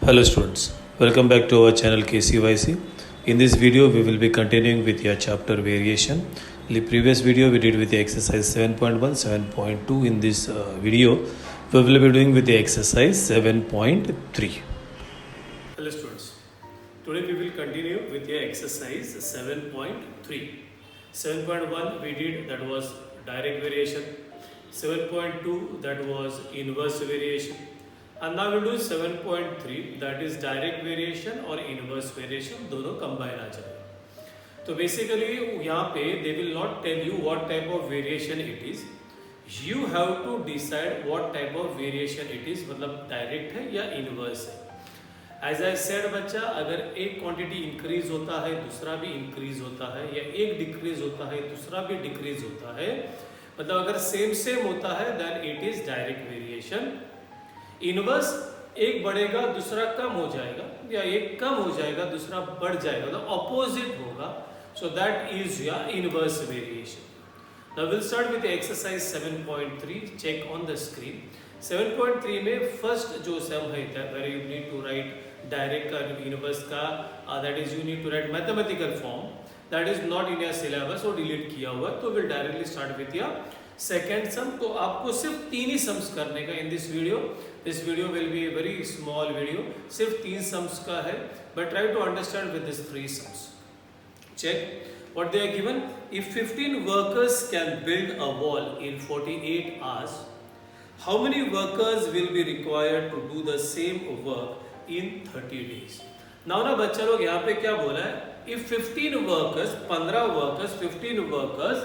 Hello students, welcome back to our channel KCYC. In this video we will be continuing with your chapter variation. In the previous video we did with the exercise 7.1, 7.2. In this video we will be doing with the exercise 7.3. Hello students, today we will continue with the exercise 7.3. 7.1 we did, that was direct variation. 7.2 that was inverse variation. And now we do 7.3, that is direct variation और inverse variation, दोनों combine आ जाए. तो basically यहाँ पे they will not tell you what type of variation it is. You have to decide what type of variation it is, मतलब direct है या inverse है. As I said बच्चा, अगर एक quantity increase होता है दूसरा भी increase होता है, या एक decrease होता है दूसरा भी decrease होता है, मतलब अगर same होता है then it is direct variation. Inverse एक बढ़ेगा दूसरा कम हो जाएगा, या एक कम हो जाएगा दूसरा बढ़ जाएगा, तो ऑपोजिट होगा. So that is your inverse variation. Now will start with exercise 7.3. Check on the screen. 7.3 में फर्स्ट जो सम है where you need to write direct का इनवर्स का, that is you need to write mathematical form, that is not in your syllabus और delete किया हुआ. तो will directly start with your second sum. तो आपको सिर्फ 3 ही सम्स करने का in this video. This video will be very small video, सिर्फ 3 सम्स का है, but try to understand with this 3 sums. Check what they are given. If 15 workers can build a wall in 48 hours, how many workers will be required to do the same work in 30 days. Now ना बच्चा लोग यहाँ पे क्या बोला है, if 15 workers 15 workers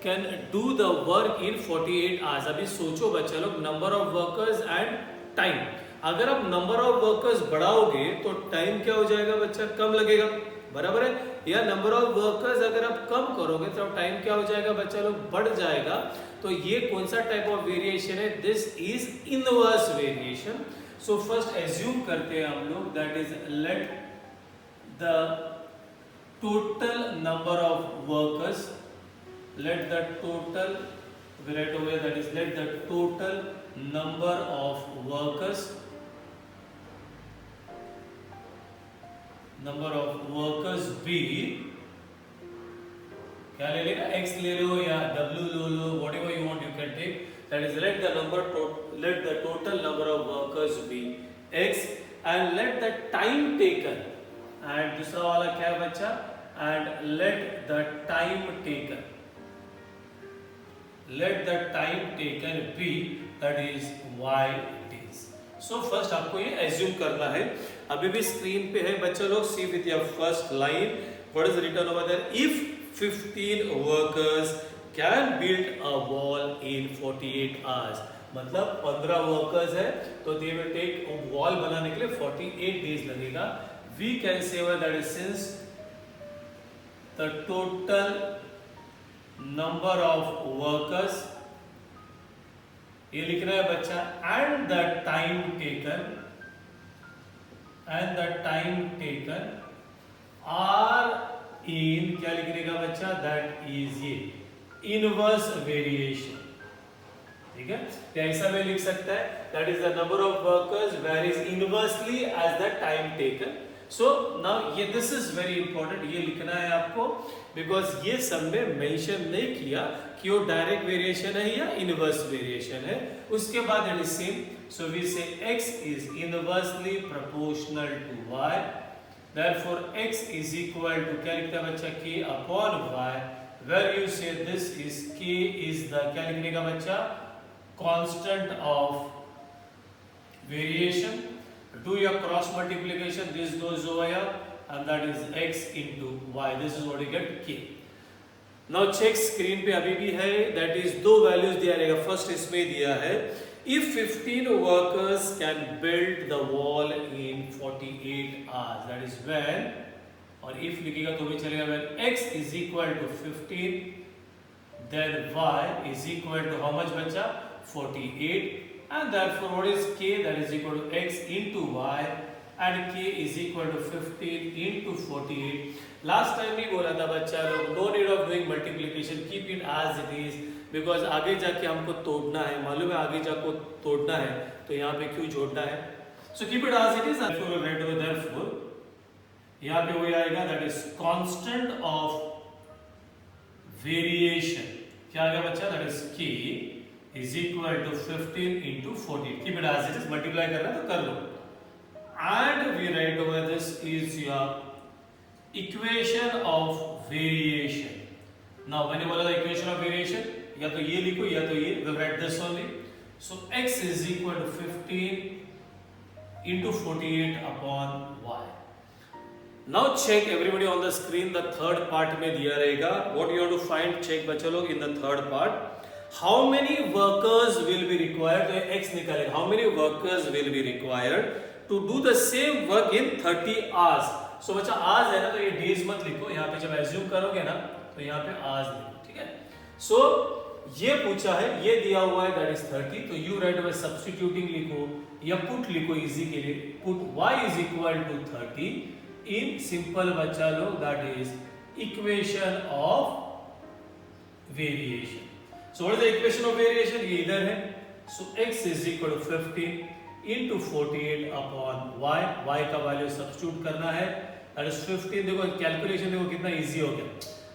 can do the work in 48 hours. अभी सोचो बच्चा लोग, number of workers and time. अगर आप नंबर ऑफ वर्कर्स बढ़ाओगे तो टाइम क्या हो जाएगा बच्चा, कम लगेगा, बराबर है. या नंबर ऑफ वर्कर्स अगर आप कम करोगे तो टाइम क्या हो जाएगा बच्चा लोग, बढ़ जाएगा. तो ये कौन सा टाइप ऑफ वेरिएशन है, this is inverse variation. So first assume करते हैं हम लोग, that is let the total number of workers, let the total, we write over here, that is let the total number of workers be, क्या ले लेगा, x ले लो या w ले लो, whatever you want you can take. That is let the total number of workers be x and let the time taken, and दूसरा वाला क्या है बच्चा, and let the time taken be, that is y it is. So first आपको ये assume करना है. अभी भी स्क्रीन पे है बच्चा लोग, see with your first line what is written over there. If 15 workers can build a wall in 48 hours, मतलब 15 वर्कर्स है तो they will take wall बनाने के लिए 48 days लगेगा. We can say that is since the total number of workers, ये लिखना है बच्चा, and the time taken are in, क्या लिखने का बच्चा, that is ये inverse variation. ठीक है, या ऐसा में लिख सकता है, that is the number of workers varies inversely as the time taken. So now ये this is very important, ये लिखना है आपको, because ये सब में मेंशन नहीं किया कि वो डायरेक्ट वेरिएशन है या इनवर्स वेरिएशन है. उसके बाद it is same. So we say x is inversely proportional to y, therefore x is equal to, क्या लिखता है बच्चा, k upon y, where you say this is k is the, क्या लिखने का बच्चा, constant of variation. Do your cross multiplication, this goes over here and that is x into y. This is what you get, k. Now check screen पे अभी भी है, that is दो values दिया रहेगा. First इसमें दिया है if 15 workers can build the wall in 48 hours, that is when, और if लिखेगा तो भी चलेगा, when x is equal to 15 then y is equal to how much बच्चा, 48. And therefore what is k, that is equal to x into y, and k is equal to 15 into 48. Last time भी बोला था बच्चा लोग, no need of doing multiplication, keep it as it is, because आगे जाके हमको तोड़ना है, मालूम है आगे जाको तोड़ना है, तो यहाँ पे क्यों जोड़ना है, So keep it as it is, and therefore write over therefore यहाँ पे वही आएगा, that is constant of variation. क्या आ गया बच्चा? That is k is equal to 15 into 14. Keep it as it is. Multiply करना तो कर लो. And we write over this is your equation of variation. Now मैंने बोला था equation of variation, या तो ये लिखो या तो ये. We'll write this only. So x is equal to 15 into 48 upon y. Now check everybody on the screen, the third part में दिया रहेगा. What you have to find, check बच्चा लोग in the third part. How many workers will be required? तो x निकालेगा. How many workers will be required to do the same work in 30 hours? So बच्चा hours है ना, तो ये days मत लिखो. यहाँ पे जब assume करोगे ना, तो यहाँ पे hours लिखो, ठीक है? So ये पूछा है, ये दिया हुआ है, that is 30. तो you right away substituting लिखो या put लिखो easy के लिए. Put y is equal to 30. In simple बच्चा लोग, that is equation of variation. So what is the equation of variation? ये इधर है. So x is equal to 15 into 48 upon y. Y का वैल्यू सब्स्टिट्यूट करना है. That is 15. देखो calculation देखो कितना इजी हो गया.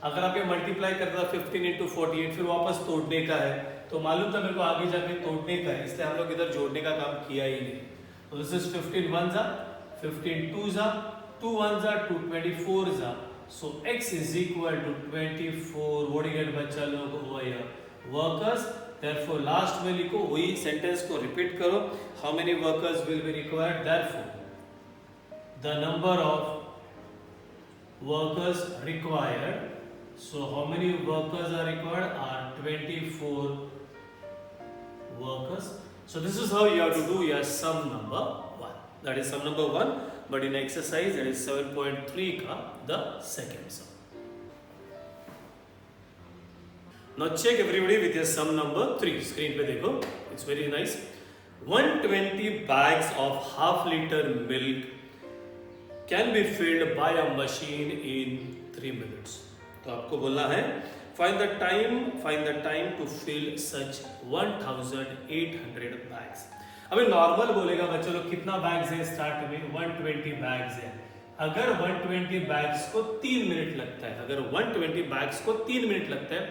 अगर आप ये मल्टीप्लाई करता था 15 into 48 फिर वापस तोड़ने का है, तो मालूम था मेरे को आगे जाके तोड़ने का है, इसलिए हम लोग इधर जोड़ने का काम किया ही नहीं. तो this is 15 1s are 15 2s are 2 1s are 2 24s are. So x is equal to 24. What do you get बच्चा लोग over here? Workers. Therefore last में लिखो, वही सेंटेंस को रिपीट करो. How many workers will be required? Therefore the number of workers required. So how many workers are required? Are 24 workers. So this is how you have to do your sum number 1. That is sum number 1. But in exercise that is 7.3 ka the second sum. Now check everybody with your sum number 3. Screen पे देखो. It's very nice. 120 bags of half liter milk can be filled by a machine in 3 minutes. तो आपको बोलना है find the time to fill such 1800 bags. अभी normal बोलेगा बच्चों लोग कितना बैग्स है स्टार्ट में 120 बैग्स है. अगर 120 बैग्स को 3 मिनट लगता है, अगर 120 बैग्स को 3 मिनट लगता है,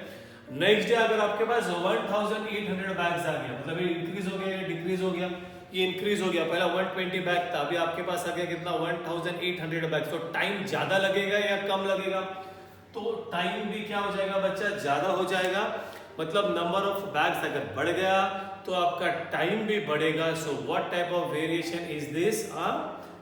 नेक्स्ट डे अगर आपके पास 1800 बैग्स आ गया, मतलब ये इंक्रीज हो गया या डिक्रीज हो गया? ये इंक्रीज हो गया. पहला 120 बैग था, अभी आपके पास आ गया कितना 1800 बैग्स. तो टाइम ज्यादा लगेगा या कम लगेगा? तो टाइम भी क्या हो जाएगा बच्चा? ज्यादा हो जाएगा. मतलब नंबर ऑफ बैग्स अगर बढ़ गया तो आपका टाइम भी बढ़ेगा. सो what type of variation is this?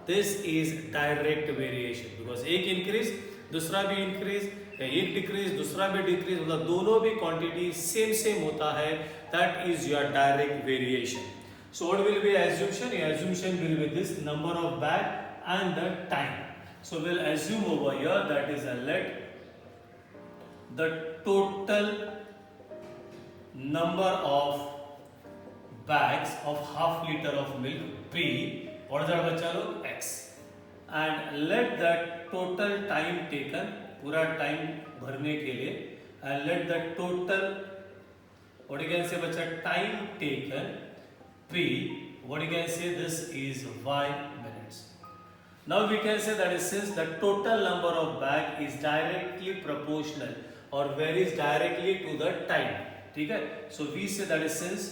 This is direct variation. Because एक इंक्रीज दूसरा भी इंक्रीज, एक डिक्रीज दूसरा भी डिक्रीज, मतलब दोनों भी क्वांटिटी सेम होता है. That is your direct variation. So what will B assumption? Your assumption will be this number of bag and the time. So we'll assume over here that is let the total number of bags of half liter of milk P, what is that बच्चा लोग? X, and let the total time taken, पूरा time भरने के लिए, and let the total what you can say बच्चा time taken P, what you can say this is y minutes. Now we can say that is since the total number of bag is directly proportional or varies directly to the time. ठीक है? So we say that is since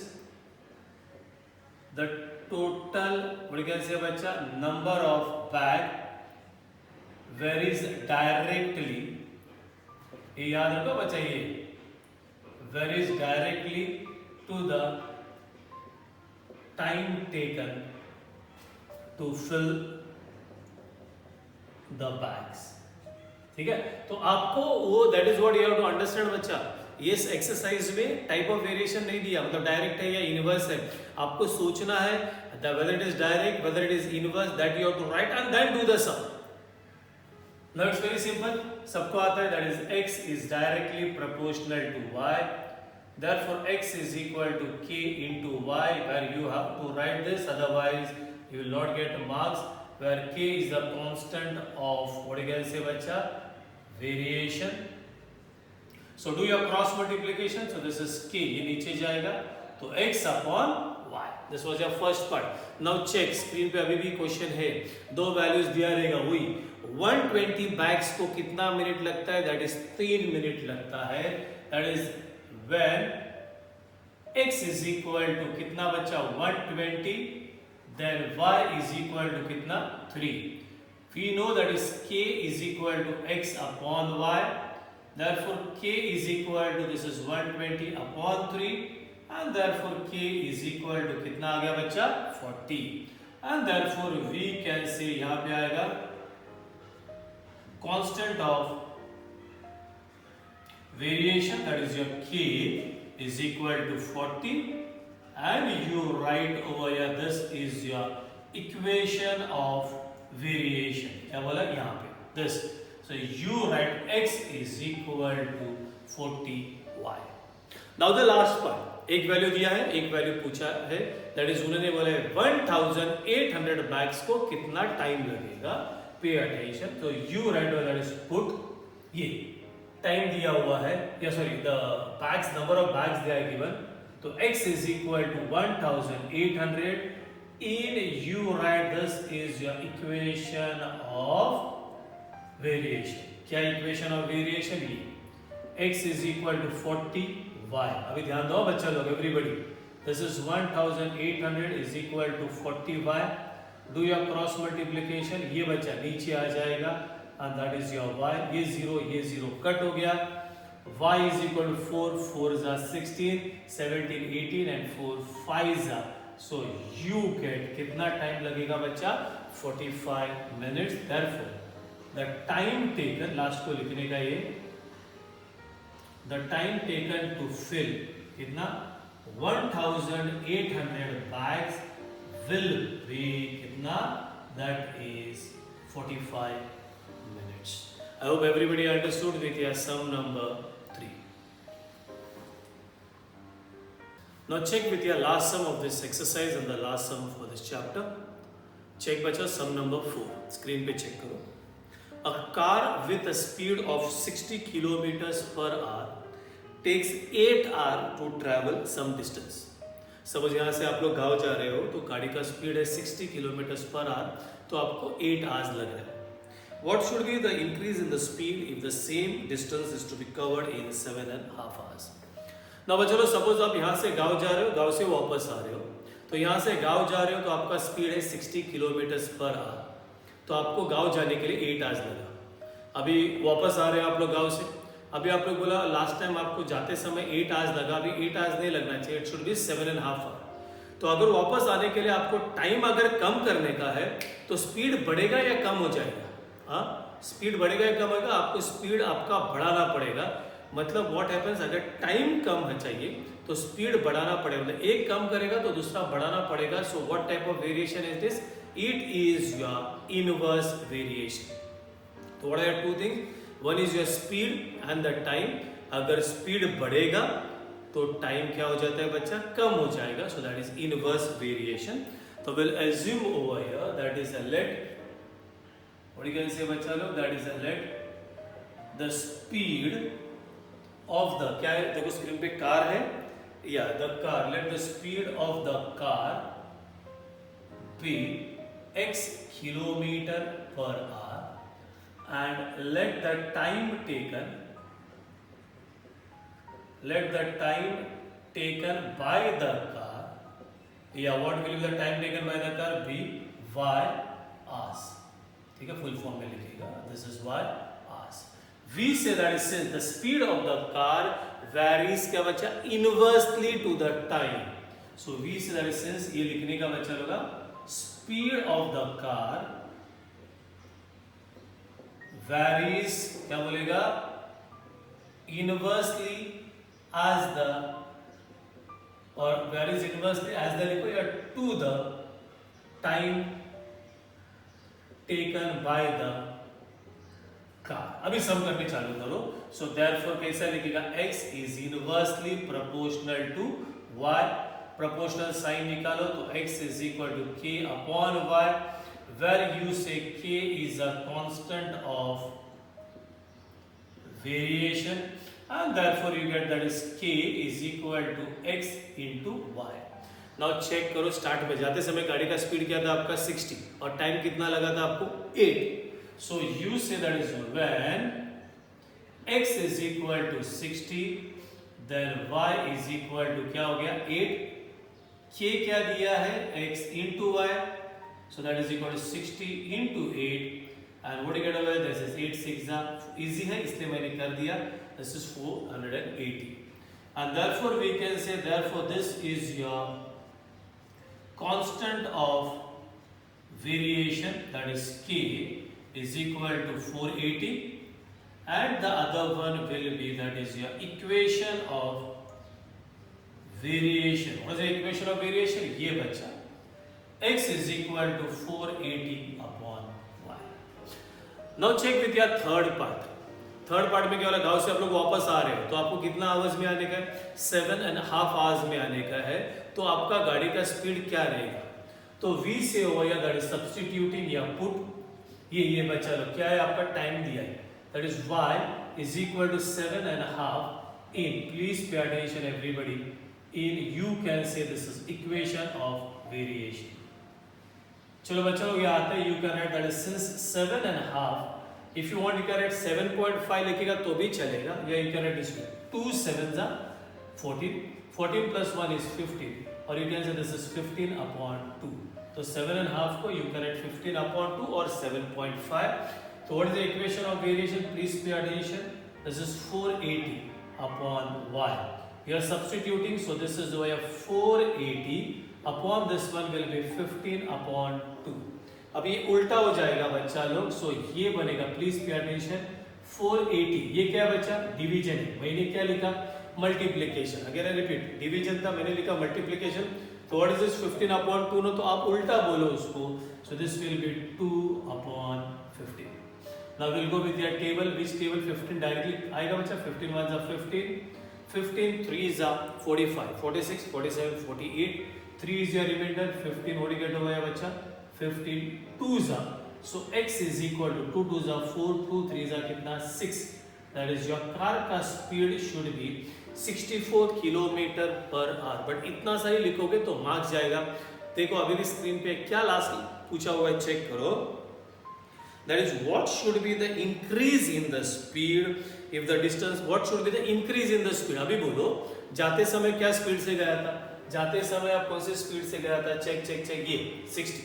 the total what you can say बच्चा number of bag varies directly. ये याद रखो बच्चा, ये varies directly to the time taken to fill the bags. ठीक है? तो आपको वो that is what you have to understand बच्चा. ये एक्सरसाइज में टाइप ऑफ वेरिएशन नहीं दिया, मतलब डायरेक्ट है या इनवर्स है. आपको सोचना है whether it is direct, whether it is inverse, that you have to write and then do the sum. Now it's very simple. सबको आता है, that is x is directly proportional to y. Therefore x is equal to k into y, where you have to write this, otherwise you will not get marks. Where k is the constant of what you can say बच्चा variation. So do your cross multiplication. So this is k, ये नीचे जाएगा तो x upon y। This was your first part. Now check, screen पे अभी भी question है, दो वैल्यूज दिया रहेगा वही। 120 बैग्स को कितना मिनट लगता है? दैट इज 3 मिनट लगता है। That is when x is equal to कितना बच्चा 120, then y is equal to कितना 3। We know that is k is equal to x upon y. Therefore k is equal to this is 120 upon 3 and therefore k is equal to कितना आ गया बच्चा 40 and therefore we can say यहाँ पे आएगा constant of variation, that is your k is equal to 40 and you write over here this is your equation of variation. क्या बोला यहाँ पे this, so you write x is equal to 40y। Now the last part, एक value दिया है, एक value पूछा है, दैट इज उन्होंने बोला है 1800 बैग्स को कितना टाइम लगेगा। पे अटेंशन, तो you write that is put, ये टाइम दिया हुआ है या sorry the bags, number of bags दिया है गिवन, तो x is equal to 1800 in you write this is your equation of variation। क्या equation of variation? ये x is equal to 40y। अभी ध्यान दो बच्चा लोग, everybody, this is 1800 is equal to 40y। do your cross multiplication, ये बच्चा नीचे आ जाएगा and that is your y। ये zero कट हो गया, y is equal to 4 4s are 16 17 18 and 4 5s are, so you get कितना टाइम लगेगा बच्चा 45 minutes। therefore the time taken, last को लिखने का ये, the time taken to fill कितना 1800 bags will be कितना, that is 45 minutes। I hope everybody understood with your sum number 3। Now check with your last sum of this exercise and the last sum for this chapter। Check बच्चा sum number 4, screen पे check करो। A car with a speed of 60 kilometers per hour takes 8 hours to travel some distance। Suppose यहाँ से आप लोग गाँव जा रहे हो तो गाड़ी का स्पीड है 60 किलोमीटर पर आवर, तो आपको 8 आवर्स लग रहा है। What should be the increase in the speed if the same distance is to be covered in 7.5 hours? ना चलो सपोज आप यहाँ से गांव जा रहे हो, गांव से वापस आ रहे हो, तो यहाँ से गांव जा रहे हो तो आपका स्पीड है 60 किलोमीटर पर आवर, तो आपको गांव जाने के लिए 8 आवर्स लगा। अभी वापस आ रहे हो आप लोग गांव से, अभी आप लोग बोला लास्ट टाइम आपको जाते समय 8 आवर्स लगा, अभी 8 आवर्स नहीं लगना चाहिए, इट शुड बी 7.5 आवर। तो अगर वापस आने के लिए आपको टाइम अगर कम करने का है तो स्पीड बढ़ेगा या कम हो जाएगा? हाँ, स्पीड बढ़ेगा या कम होगा? आपको स्पीड आपका बढ़ाना पड़ेगा। मतलब व्हाट हैपेंस, अगर टाइम कम है चाहिए तो स्पीड बढ़ाना पड़ेगा, मतलब एक कम करेगा तो दूसरा बढ़ाना पड़ेगा। So what type of variation is this? It is your inverse variation. तो what are two things, one is your speed and the time. अगर स्पीड बढ़ेगा तो टाइम क्या हो जाता है बच्चा? कम हो जाएगा। So that is inverse variation. तो will assume over here that is a let, what you can say बच्चा लोग, that is a let the speed of the, क्या है देखो स्क्रीन पे कार है, या the car, let the speed of the car be x kilometre per hour and let the time taken by the car, या what will be the time taken by the car? Be y hours। ठीक है, full form में लिखिएगा, this is y hours। We say that is since the speed of the car varies क्या बच्चा? Inversely to the time। So we say that is since, ये लिखने का बच्चा होगा speed of the car varies, क्या बोलेगा? Inversely as the, or varies inversely as the लिखो या to the time taken by the car. अभी सम करके चालू करो। सो देयरफॉर कैसा लिखेगा? x is inversely proportional to y। Proportional sign निकालो तो x is equal to k upon y, where you say k is a constant of variation and therefore you get that is k is equal to x into y. Now check करो, start में जाते समय गाड़ी का speed क्या था आपका 60 और टाइम कितना लगा था आपको 8. So you say that is when x is equal to 60 then y is equal to क्या हो गया 8. k क्या दिया है x into y, so that is equal to 60 into 8 and what you get over this is 8 6 easy है इसलिए मैंने कर दिया. This is 480 and therefore we can say therefore this is your constant of variation, that is k is equal to 480 and the other one will be that is your equation of variation. What is the equation of variation? ये बच्चा x is equal to 480 upon y. Now check with your third part. Third part में क्या होगा, गांव से आप लोग वापस आ रहे हो तो आपको कितना आवर्स में आने का है 7.5 आवर्स में आने का है. तो आपका गाड़ी का स्पीड क्या रहेगा, तो v से हो या दैट इज सब्स्टिट्यूटिंग या पुट ये बचा लो क्या है आपका टाइम दिया है that is y is equal to 7.5 in, please pay attention everybody, in you can say this is equation of variation. चलो बच्चा लोग यहाँ आते हैं, you can write that is since 7.5. If you want you can write 7.5 लिखेगा तो भी चलेगा, या you can write this way 2 7s are 14, 14 plus 1 is 15 or you can say this is 15 upon 2. तो 7.5 को you can write 15 upon 2 or 7.5. So what is the equation of variation? Please pay attention. This is 480 upon y. We are substituting, so this is the way of 480 upon this one will be 15 upon 2. अब ये उल्टा हो जाएगा बच्चा लोग, सो ये बनेगा, please pay attention 480 ये क्या बच्चा डिवीजन है, मैंने क्या लिखा मल्टीप्लिकेशन. अगर आई रिपीट डिवीजन था मैंने लिखा मल्टीप्लिकेशन. तो what is this 15 upon 2 no, तो आप उल्टा बोलो उसको, so this will be 2 upon 15. Now will go with your table, which table 15 directly आएगा बच्चा, 15 1 जा 15, 15 3 जा 45, 46 47 48, 3 is your reminder, 15 what you get over बच्चा 15 2s are, so x is equal to 2 2s are 4, 2 3s are कितना 6. that is your car का speed should be 64 kilometre per our. But इतना सही लिखोगे तो मार्क्स जाएगा. देखो अभी भी स्क्रीन पे क्या लास्ट पूछा हुआ है, चेक करो. that is what should be the increase in the speed if the distance, what should be the increase in the speed. अभी बोलो जाते समय क्या स्पीड से गया था, जाते समय आप कौन से स्पीड से गया था, चेक चेक चेक ये 60.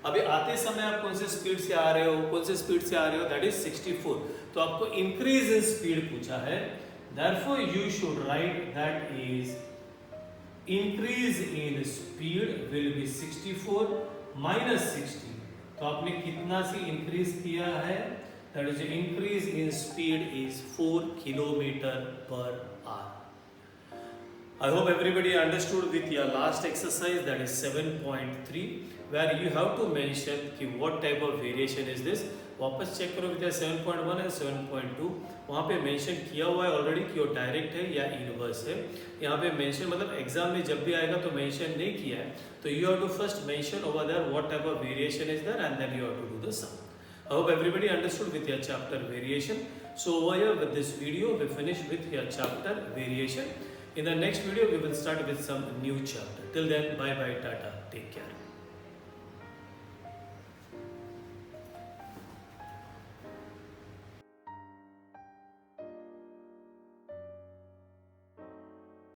अभी आते समय आप कौन से स्पीड से आ रहे हो, कौन से स्पीड से आ रहे हो, दैट इज 64. तो आपको इंक्रीज इन स्पीड पूछा है, therefore you should write that is increase in speed will be 64 minus 60. तो आपने कितना से इंक्रीज किया है, that is increase in speed is 4 kilometre per our. I hope everybody understood with your last exercise, that is 7.3, where you have to mention कि what type of variation is this. वापस check करो with 7.1 and 7.2, वहाँ पे mention किया हुआ है already कि वो डायरेक्ट है या इनवर्स है. यहाँ पे मेंशन मतलब एग्जाम में जब भी आएगा तो मेंशन नहीं किया है, तो you have to first mention over there what type of variation is there and then you have to do the sum. I hope everybody understood with your chapter variation. So over here with this video we finish with your chapter variation. In the next video we will start with some new chapter. Till then, bye bye, tata, take care.